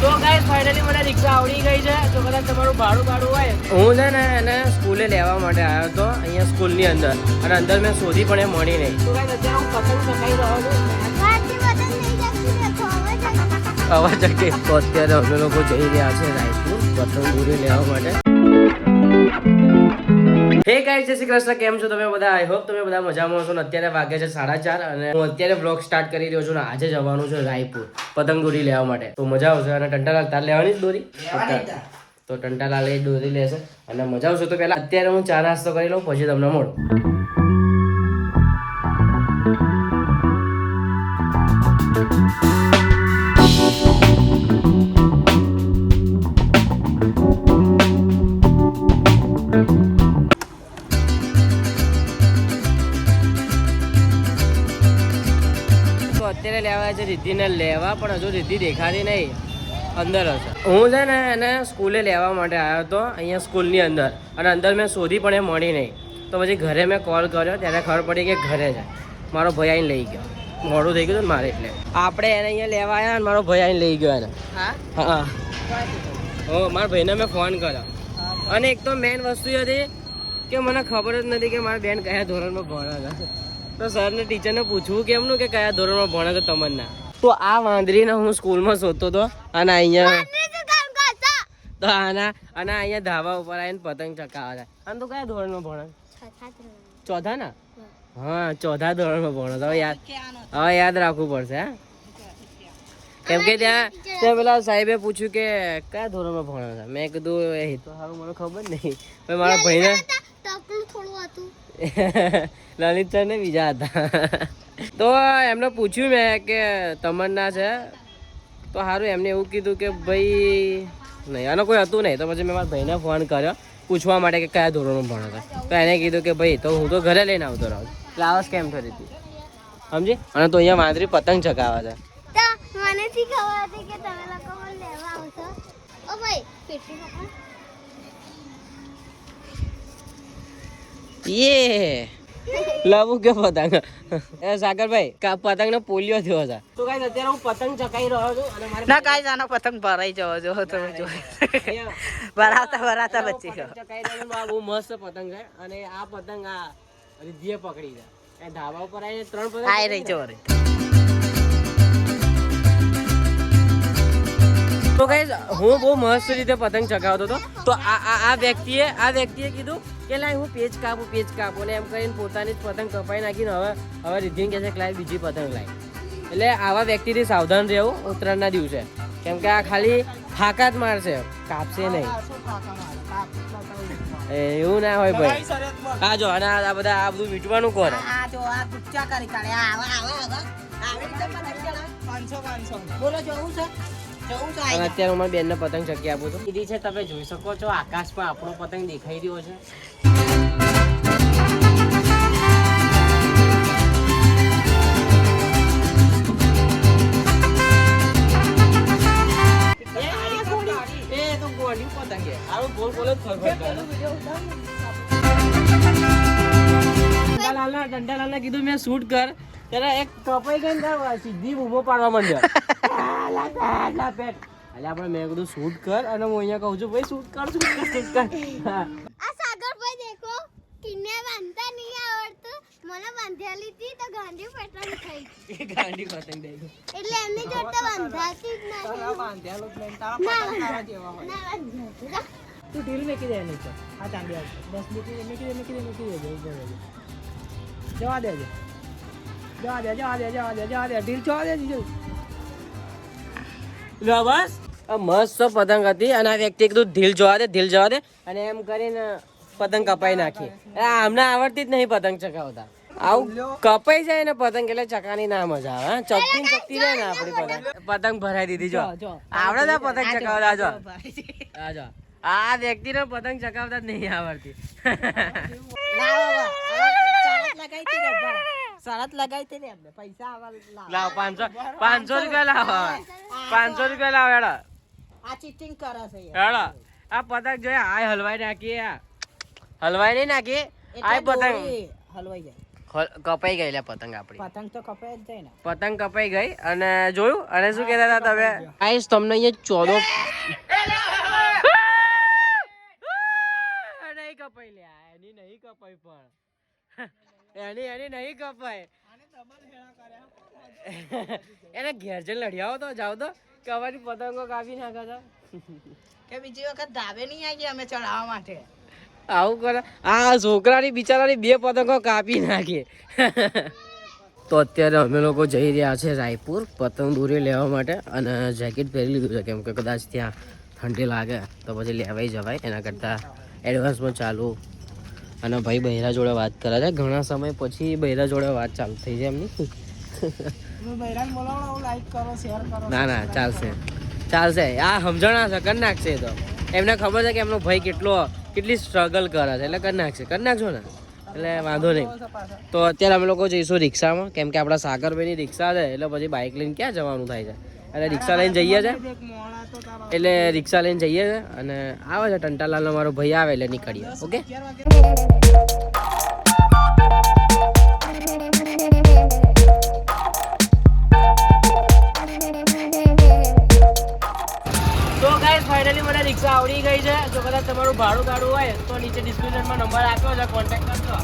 તો guys finally મને રિક્ષા આવડી ગઈ છે. તો કદાચ તમારું ભાડું હોય, હું છે ને એને સ્કૂલે લેવા માટે આવ્યો હતો અહીંયા સ્કૂલની અંદર, અને અંદર મેં શોધી પણ એ મળી નહીં. તો ગાઈસ અત્યારે હું પતંગ ચકાઈ રહ્યો છું. અવાજ કે તો અત્યારે અમે લોકો જઈ રહ્યા છે રાયપુર પતંગ દોરી લેવા માટે. હે ગાઈસ, જય શ્રી કૃષ્ણ. કેમ છો તમે બધા? આઈ હોપ તમે બધા મજામાં હશો. અત્યારે વાગે છે 4:30 અને હું અત્યારે વ્લોગ સ્ટાર્ટ કરી રહ્યો છું. આજે જવાનું છે રાયપુર પતંગ દોરી લેવા માટે. તો મજા આવશે. અને ટંટાલાલ તાર લેવાની જ દોરી? તો ટંટાલાલ એ દોરી લેશે અને મજા આવશે. તો પહેલા અત્યારે હું ચા નાસ્તો કરી લઉં, પછી તમને મળું. અત્યારે લેવા છે રિદ્ધિને લેવા, પણ હજુ રિદ્ધિ દેખાતી નહીં, અંદર હશે. હું છે ને એને સ્કૂલે લેવા માટે આવ્યો હતો અહીંયા સ્કૂલની અંદર, અને અંદર મેં શોધી પણ એ મળી નહીં. તો પછી ઘરે મેં કોલ કર્યો ત્યારે ખબર પડી કે ઘરે છે. મારો ભાઈ આવીને લઈ ગયો. મોડું થઈ ગયું ને મારે, એટલે આપણે એને અહીંયા લેવા આવ્યા અને મારો ભાઈ આવીને લઈ ગયો એને. હા, મારા ભાઈને મેં ફોન કર્યો. અને એક તો મેઇન વસ્તુ હતી કે મને ખબર જ નથી કે મારા બેન કયા ધોરણમાં ભણે છે. તો સરને ટીચરને પૂછવું કેમનું કે કયા ધોરણમાં ભણે છે તમન્ના. તો આ વાંદરીને હું સ્કૂલમાં શોધતો હતો, અને અહીંયા તો અહીંયા ધાબા ઉપર આવીને પતંગ ચકાવે છે. અને તું કયા ધોરણમાં ભણે? ચોથા ને? હા, ચોથા ધોરણમાં ભણે. હવે યાદ રાખવું પડશે. હા, કેમ કે ત્યાં પેલા સાહેબે પૂછ્યું કે કયા ધોરણમાં ભણે છે. મેં કીધું એ તો સારું મને ખબર નહીં. મારા ભાઈને લલિત સર ને બીજા હતા. તો એમને પૂછ્યું મેં કે તમન્ના છે, તો સારું એમને એવું કીધું કે ભાઈ નહીં, આનો કોઈ હતું નહીં. તો પછી મેં મારા ભાઈને ફોન કર્યો પૂછવા માટે કે કયા ધોરણમાં ભણે છે. તો એને કીધું કે ભાઈ તો હું તો ઘરે લઈને આવતો રહું. ક્લાસ કેમ થઈ હતી સમજી. અને તો અહીંયા વાંદરી પતંગ ચગાવે છે. યે લાવું કે પતંગ એ સાગરભાઈ પતંગ ને પોલિયો થયો છે. તો ગાઈસ અત્યારે હું પતંગ ચકાઈ રહ્યો છું, અને મારે ના ગાઈસ આનો પતંગ ભરાઈ જવો જો તમે જો ભરાતા બચી ગયો. ચકાઈ રહ્યો છું. બહુ મસ્ત પતંગ છે, અને આ પતંગ આ રિદ્ધિએ પકડી છે. એ ધાબા ઉપર આવીને 3 પતંગ આઈ રહી જો. તો ગાઈસ હું બહુ મસ્ત રીતે પતંગ ચગાવતો હતો. તો આ વ્યક્તિએ કીધું કે લાય હું પેચ કાપું ને એમ કરીને પોતાની જ પતંગ કપાઈ નાખીને હવે રિદ્ધિને કહે છે કે લાય બીજી પતંગ લાય. એટલે આવા વ્યક્તિથી સાવધાન રહેવું ઉત્તરાયણના દિવસે, કેમ કે આ ખાલી ફાકા જ મારશે, કાપશે નહીં. એવું ના હોય ભાઈ. હા જો, અને આ બધું વીટવાનું કોણ? અને અત્યારે હું મારી બેનને પતંગ ચકી આપું છું. દીદી છે, તમે જોઈ શકો છો આકાશ પર આપણો પતંગ દેખાઈ રહ્યો છે. ટંટાલાલને કીધું મેં શૂટ કર, ત્યારે એક કપાઈ ગઈ ને સીધી ઊભો પાડવા માંડ્યો. એટલે આપણે મેં કીધું શૂટ કર, અને હું અહીંયા કહું છું ભાઈ શૂટ કર. આ સાગરભાઈ દેખો કિન્ને બાંધતા નહીં આવડતું, મને બાંધેલી હતી તો ગાંડી પતંગ થઈ ગઈ. ગાંડી પતંગ દઈ દો એટલે એમની જોડે બાંધાતી જ નથી. બાંધેલો જ નહીં, તારા પતંગ તારા જેવા હોય. ના બાંધતી. તું ઢીલ મેકી દે નીચે. આ ચાંદી આવશે 10 મેકી દે. જવા દેજો ઢીલ જવા દેજો. બસ મસ્ત પતંગ હતી, અને આ વ્યક્તિ કીધું ઢીલ જવા દે, અને એમ કરીને પતંગ કપાઈ નાખી. અમને આવડતી જ નહીં પતંગ ચગાવતા. આવું કપાઈ જાય ને પતંગ એટલે ચકાની ના મજા આવે. ચકતી જાય ને આપડી પતંગ ભરાઈ દીધી. જો આવડે છે પતંગ ચગાવતા. જો આ વ્યક્તિને પતંગ ચગાવતા જ નહીં આવડતી. શરત લગાઈ ને એમને પૈસા લાવ 500 રૂપિયા લાવ. 500 રૂપિયા લાવ. હેડો આ ચીટિંગ કરે છે. હેડો આ પતંગ જોઈએ. આ હલવાઈ નાખીએ, હલવાઈ નહીં નાખીએ. આ પતંગ હલવાઈ જાય. કપાઈ ગઈ લે પતંગ આપણી. પતંગ તો કપાય જ જાય ને. પતંગ કપાઈ ગઈ અને જોયું અને શું કહેતા હતા તમે આઈસ તમને અહીંયા 14 નહીં કપાઈ લે એની નહીં કપાઈ પણ એની નહીં કપાય એને ઘેર જઈને લડ્યાઓ તો જાવ તો કે અમારી પતંગો કાપી નાખો તો કે બીજી વખત ધાબે નહીં આવીએ અમે ચડાવવા માટે. આવું કરે આ છોકરાની બિચારાની 2 પતંગો કાપી નાખી. તો અત્યારે અમે લોકો જઈ રહ્યા છે રાયપુર પતંગ દોરી લેવા માટે અને જેકેટ પહેરી લીધું છે કેમ કે કદાચ ત્યાં ઠંડી લાગે તો પછી લેવાઈ જવાય એના કરતાં એડવાન્સમાં ચાલુ. અને ભાઈ બૈરા જોડે વાત કરે છે ઘણા સમય પછી બૈરા જોડે વાત ચાલુ થઈ જાય એમની. બૈરાને બોલાવો, લાઈક કરો, શેર કરો. ના ના ચાલશે ચાલશે આ સમજણા છે કરી નાખશે એ તો એમને ખબર છે કે એમનો ભાઈ કેટલી સ્ટ્રગલ કરે છે એટલે કરી નાખશો ને એટલે વાંધો નહીં. તો અત્યારે અમે લોકો જઈશું રિક્ષામાં કેમ કે આપણા સાગરભાઈની રિક્ષા છે એટલે પછી બાઇક લઈને ક્યાં જવાનું થાય છે એટલે રિક્ષા લઈને જઈએ છે એટલે રિક્ષા લઈને જઈએ છે અને આવે છે ટંટાલાલનો મારો ભાઈ આવે એટલે નીકળીએ. ઓકે તો ગાઈસ ફાઇનલી મને રિક્ષા આવડી ગઈ છે. જો કદાચ તમારું ભાડું કાઢવું હોય તો નીચે ડિસ્ક્રિપ્શનમાં નંબર આપ્યો છે કોન્ટેક્ટ કરજો.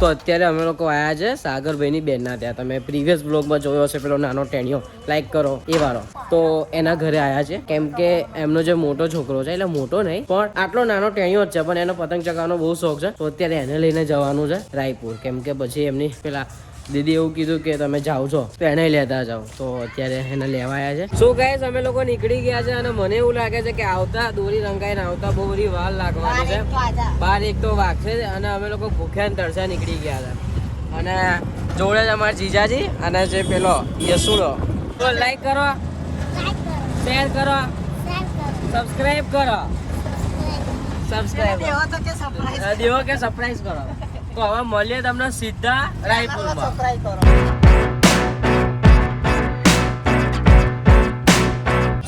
તો અત્યારે અમે લોકો આવ્યા છે સાગરભાઈની બેનના ત્યાં. તમે પ્રીવિયસ બ્લોગમાં જોયો હશે પેલો નાનો ટેણીઓ લાઈક કરો એ વાળો તો એના ઘરે આવ્યા છે કેમ કે એમનો જે મોટો છોકરો છે એટલે મોટો નહીં પણ આટલો નાનો ટેણીઓ જ છે પણ એનો પતંગ ચગાવવાનો બહુ શોખ છે. તો અત્યારે એને લઈને જવાનું છે રાયપુર કેમ કે પછી એમની પેલા દીદી એવું કીધું કે તમે જાઓ છો તો એને લેતા જાઓ. તો અત્યારે એને લેવા આવ્યા છે. શું ગાઈસ અમે લોકો નીકળી ગયા છે અને મને એવું લાગે છે કે આવતા દોરી રંગાઈને આવતા બહુ બધી વાર લાગવાની છે. 12 તો વાગશે અને અમે લોકો ભૂખ્યા તરસ્યા નીકળી ગયા છે. અને જોડે જ અમારા જીજાજી અને જે પેલો યસુડો. તો લાઈક કરો, શેર કરો, સબસ્ક્રાઇબ કરો, દેવો કે સરપ્રાઈઝ કરો. તો હવે મળીએ તમને સીધા રાયપુરમાં.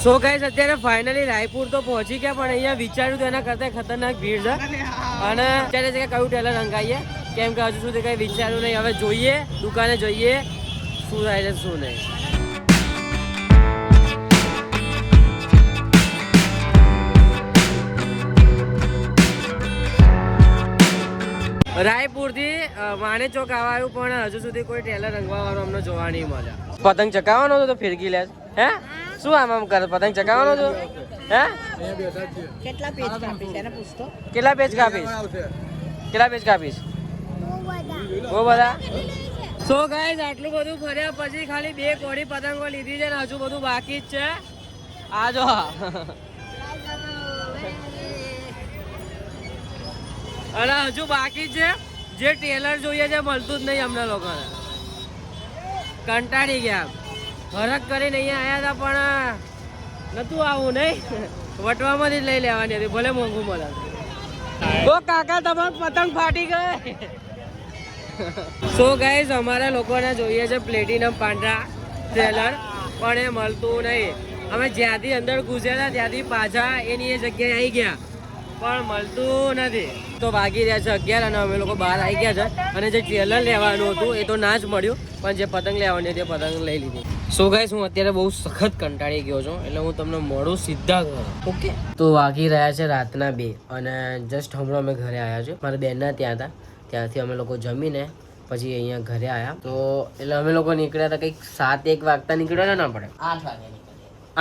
સો ગાઈસ અત્યારે ફાઇનલી રાયપુર તો પહોંચી ગયા પણ અહીંયા વિચાર્યું તો એના કરતા ખતરનાક ભીડ છે અને અત્યારે છે કે કયું ટેલર રંગાઈએ કેમ કે હજુ સુધી કઈ વિચાર્યું નહીં. હવે જોઈએ દુકાને જોઈએ શું થાય છે શું નહીં. રાયપુર થી માણે ચોક આવ્યું પણ હજુ સુધી કોઈ ટેલર રંગવા વાળો અમને જોવા નહીં મળે. પતંગ ચકાવવાનો હતો તો ફિરકી લે હે શું આમ કરે પતંગ ચકાવવાનો હતો હે કેટલા પેજ કાપીશ એને પૂછતો. કેટલા પેજ કાપીશ બહુ બધા. સો ગાઈસ આટલું બધું ફર્યા પછી ખાલી 2 કોડી પતંગો લીધી છે ને હજુ બધું બાકી જ છે. આ જો અને હજુ બાકી છે જે ટેલર જોઈએ છે મળતું જ નહીં અમને લોકોને. કંટાળી ગયા હરક કરીને અહીંયા આવ્યા હતા પણ નતું આવું નહીં વટવામાંથી જ લઈ લેવાની હતી ભલે મોંઘું મળે. તો કાકા તમારો પતંગ ફાટી ગઈ. સો ગાઈસ અમારા લોકોને જોઈએ છે પ્લેટિનમ પાંડરા ટેલર પણ એ મળતું નહીં. અમે જ્યાંથી અંદર ઘૂસ્યા હતા ત્યાંથી પાછા એની એ જગ્યાએ આવી ગયા પણ મળતું નથી. તો વાગી રહ્યા છે 11 અને અમે લોકો બહાર આવી ગયા છે અને જે ટેલર લેવાનું હતું એ તો ના જ મળ્યું પણ જે પતંગ લેવાની હતી પતંગ લઈ લીધી. સો ગાઈસ હું અત્યારે બહુ સખત કંટાળી ગયો છું એટલે હું તમને મળું સીધા ઘરે. ઓકે તો વાગી રહ્યા છે રાતના 2 અને જસ્ટ હમણાં અમે ઘરે આવ્યા છે. મારા બેનના ત્યાં હતા ત્યાંથી અમે લોકો જમીને પછી અહીંયા ઘરે આવ્યા. તો એટલે અમે લોકો નીકળ્યા હતા કંઈક 7-1 વાગતા નીકળ્યા ના પડે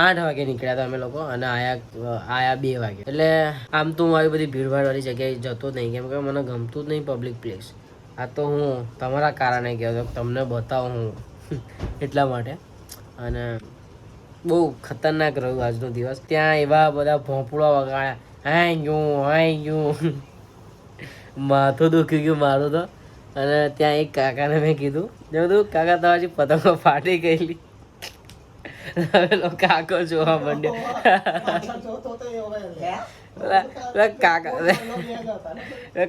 8 વાગે નીકળ્યા હતા અમે લોકો અને આયા 2 વાગે. એટલે આમ તો હું આવી બધી ભીડભાડવાળી જગ્યાએ જતો જ નહીં કેમ કે મને ગમતું જ નહીં પબ્લિક પ્લેસ. આ તો હું તમારા કારણે કહેતો તમને બતાવું હું એટલા માટે. અને બહુ ખતરનાક રહ્યું આજનો દિવસ. ત્યાં એવા બધા ભોંપળા વગાડ્યા હાઈ ગયું માથું દુખી ગયું મારું તો. અને ત્યાં એક કાકાને મેં કીધું કાકા તમારી પતંગો ફાટી ગયેલી. કાકો જોવા માંડ્યો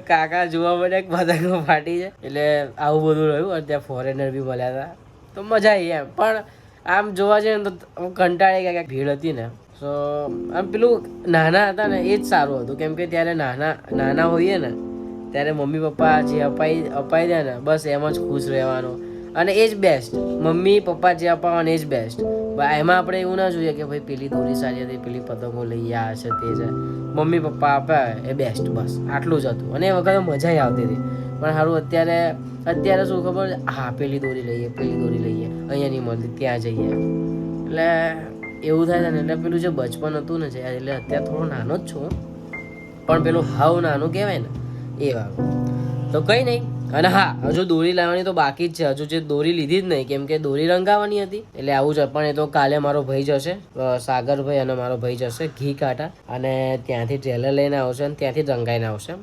કાકા જોવા માંડ્યા પતંગો ફાટી છે એટલે આવું બધું રહ્યું. અને ત્યાં ફોરેનર બી મળ્યા હતા તો મજા આવી એમ. પણ આમ જોવા જઈએ ને તો કંટાળી ગયા ભીડ હતી ને. સો આમ પેલું નાના હતા ને એ જ સારું હતું કેમ કે ત્યારે નાના હોઈએ ને ત્યારે મમ્મી પપ્પા જે અપાઈ દે ને બસ એમ જ ખુશ રહેવાનું અને એ જ બેસ્ટ. મમ્મી પપ્પા જે અપાવવાને એ જ બેસ્ટ. એમાં આપણે એવું ના જોઈએ કે ભાઈ પેલી દોરી સારી હતી, પેલી પતંગો લઈ આ છે તે છે. મમ્મી પપ્પા આપે એ બેસ્ટ, બસ આટલું જ હતું. અને એ વખતે મજા આવતી હતી. પણ સારું અત્યારે શું ખબર છે, હા પેલી દોરી લઈએ, અહીંયા નહીં મળતી ત્યાં જઈએ. એટલે એવું થાય છે ને. એટલે પેલું જે બચપન હતું ને છે, એટલે અત્યારે થોડો નાનો જ છું પણ પેલું હાવ નાનું કહેવાય ને એ વાળું. તો કંઈ નહીં. અને હા, હજુ દોરી લાવવાની તો બાકી જ છે. હજુ જે દોરી લીધી જ નહીં, કેમ કે દોરી રંગાવાની હતી. એટલે આવું છે. પણ એ તો કાલે મારો ભાઈ જશે, સાગરભાઈ અને મારો ભાઈ જશે ઘી કાંટા, અને ત્યાંથી ટ્રેલર લઈને આવશે અને ત્યાંથી રંગાઈને આવશે.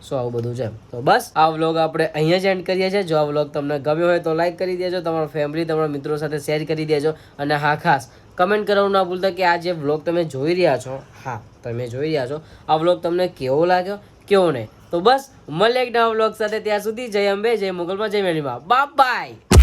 સો આવું બધું છે. તો બસ આ વ્લોગ આપણે અહીંયા જ એન્ડ કરીએ છીએ. જો આ વ્લોગ તમને ગમ્યો હોય તો લાઈક કરી દેજો, તમારા ફેમિલી, તમારા મિત્રો સાથે શેર કરી દેજો. અને હા, ખાસ કમેન્ટ કરવાનું ના ભૂલતા કે આ જે વ્લોગ તમે જોઈ રહ્યા છો, હા તમે જોઈ રહ્યા છો, આ વ્લોગ તમને કેવો લાગ્યો, કેવો નહીં. તો બસ મળીએ એક નવા વ્લોગ સાથે. ત્યાં સુધી જય અંબે, જય મોગલમાં, જય મેળીમાં. Bye bye.